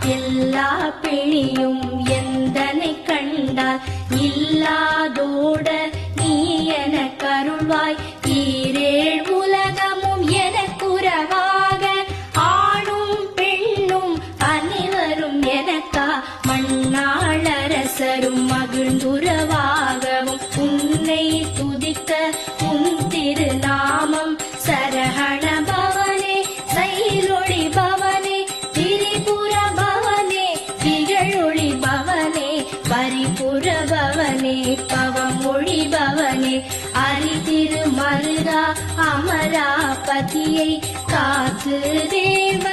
எல்லா பிணியும் எந்தனை கண்டால் இல்லாதோட நீ என கருள்வாய். ஈரேழ் உலகமும் எனக்குறவாக ஆணும் பெண்ணும் அனைவரும் எனக்கா மண்ணாளரசரும் மகிழ்ந்துறவாகவும் உன்னை துதிக்க உன் திருநாமம் சரஹண பவனே சைலொளி பவனே திரிபுர பவனே திகழொளி பவனே பரிபுர பவனே பவமொழி பவனே அரி திருமருகா அமராபதியை காத்து தேவ